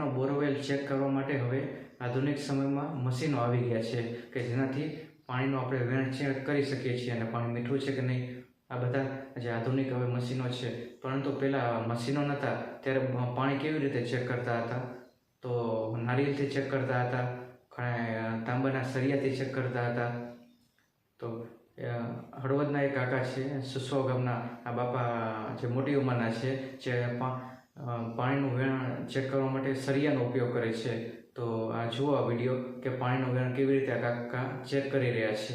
પાણીનો borewell check કરવા માટે હવે આધુનિક સમયમાં મશીનો આવી ગયા છે કે જેનાથી પાણીનો આપણે વેણ ચેક કરી શકીએ છીએ અને પાણી મીઠું છે કે નહીં, આ બધા જે આધુનિક હવે મશીનો છે. પરંતુ પહેલાં મશીનો નહોતા ત્યારે પાણી કેવી રીતે ચેક કરતા હતા? તો નારિયેલથી ચેક કરતા હતા, ઘણા તાંબાના સળિયાથી ચેક કરતા હતા. તો હળવદના એક કાકા છે, સુસવા ગામના આ બાપા જે મોટી ઉંમરના છે, જે પાણીનું વેણ ચેક કરવા માટે સળિયાનો ઉપયોગ કરે છે. તો આ જુઓ આ વિડીયો કે પાણીનું વેણ કેવી રીતે આ કાકા ચેક કરી રહ્યા છે.